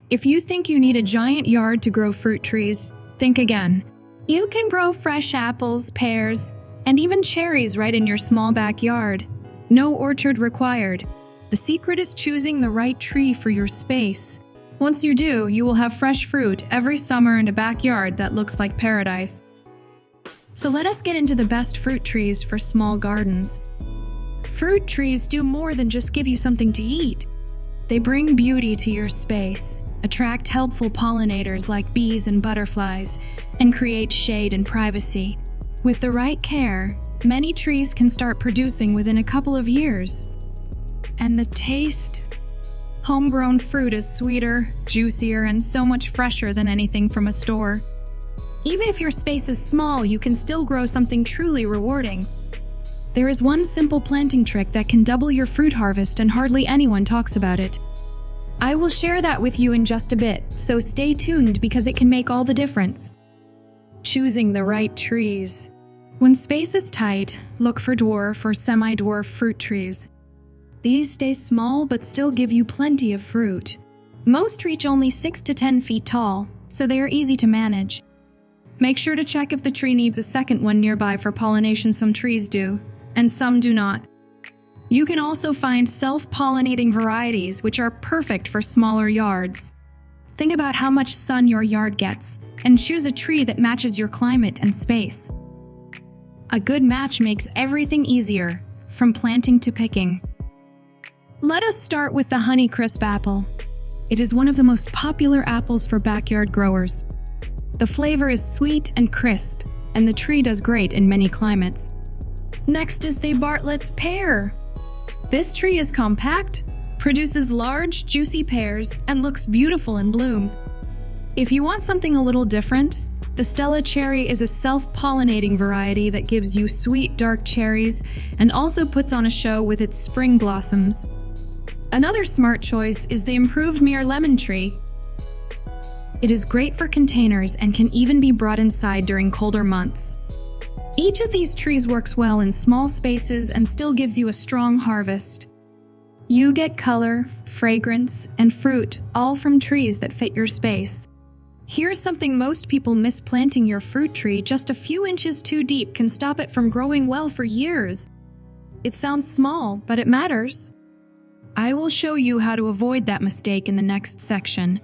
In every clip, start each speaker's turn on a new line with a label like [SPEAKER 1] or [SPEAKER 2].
[SPEAKER 1] If you think you need a giant yard to grow fruit trees, think again. You can grow fresh apples, pears, and even cherries right in your small backyard. No orchard required. The secret is choosing the right tree for your space. Once you do, you will have fresh fruit every summer and a backyard that looks like paradise. So let us get into the best fruit trees for small gardens. Fruit trees do more than just give you something to eat. They bring beauty to your space, attract helpful pollinators like bees and butterflies, and create shade and privacy. With the right care, many trees can start producing within a couple of years. And the taste? Homegrown fruit is sweeter, juicier, and so much fresher than anything from a store. Even if your space is small, you can still grow something truly rewarding. There is one simple planting trick that can double your fruit harvest, and hardly anyone talks about it. I will share that with you in just a bit, so stay tuned because it can make all the difference. Choosing the right trees. When space is tight, look for dwarf or semi-dwarf fruit trees. These stay small but still give you plenty of fruit. Most reach only 6 to 10 feet tall, so they are easy to manage. Make sure to check if the tree needs a second one nearby for pollination. Some trees do, and some do not. You can also find self-pollinating varieties which are perfect for smaller yards. Think about how much sun your yard gets, and choose a tree that matches your climate and space. A good match makes everything easier, from planting to picking. Let us start with the Honeycrisp apple. It is one of the most popular apples for backyard growers. The flavor is sweet and crisp, and the tree does great in many climates. Next is the Bartlett's pear. This tree is compact, produces large, juicy pears, and looks beautiful in bloom. If you want something a little different, the Stella cherry is a self-pollinating variety that gives you sweet, dark cherries and also puts on a show with its spring blossoms. Another smart choice is the improved Meyer lemon tree. It is great for containers and can even be brought inside during colder months. Each of these trees works well in small spaces and still gives you a strong harvest. You get color, fragrance, and fruit, all from trees that fit your space. Here's something most people miss: planting your fruit tree just a few inches too deep can stop it from growing well for years. It sounds small, but it matters. I will show you how to avoid that mistake in the next section.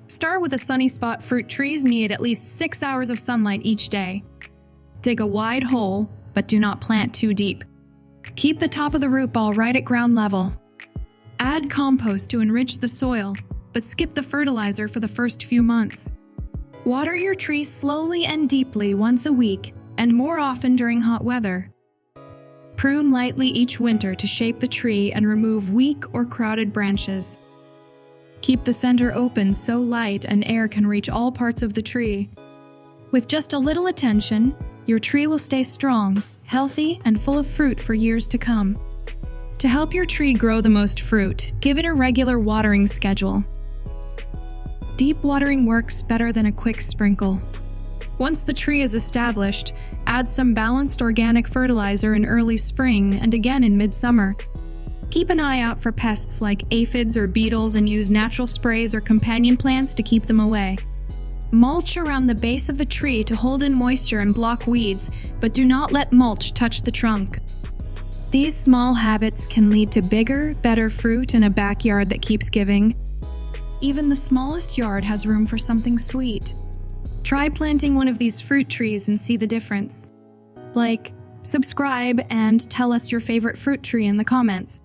[SPEAKER 1] Start with a sunny spot. Fruit trees need at least 6 hours of sunlight each day. Dig a wide hole, but do not plant too deep. Keep the top of the root ball right at ground level. Add compost to enrich the soil, but skip the fertilizer for the first few months. Water your tree slowly and deeply once a week, and more often during hot weather. Prune lightly each winter to shape the tree and remove weak or crowded branches. Keep the center open so light and air can reach all parts of the tree. With just a little attention, your tree will stay strong, healthy, and full of fruit for years to come. To help your tree grow the most fruit, give it a regular watering schedule. Deep watering works better than a quick sprinkle. Once the tree is established, add some balanced organic fertilizer in early spring and again in midsummer. Keep an eye out for pests like aphids or beetles and use natural sprays or companion plants to keep them away. Mulch around the base of the tree to hold in moisture and block weeds, but do not let mulch touch the trunk. These small habits can lead to bigger, better fruit in a backyard that keeps giving. Even the smallest yard has room for something sweet. Try planting one of these fruit trees and see the difference. Like, subscribe, and tell us your favorite fruit tree in the comments.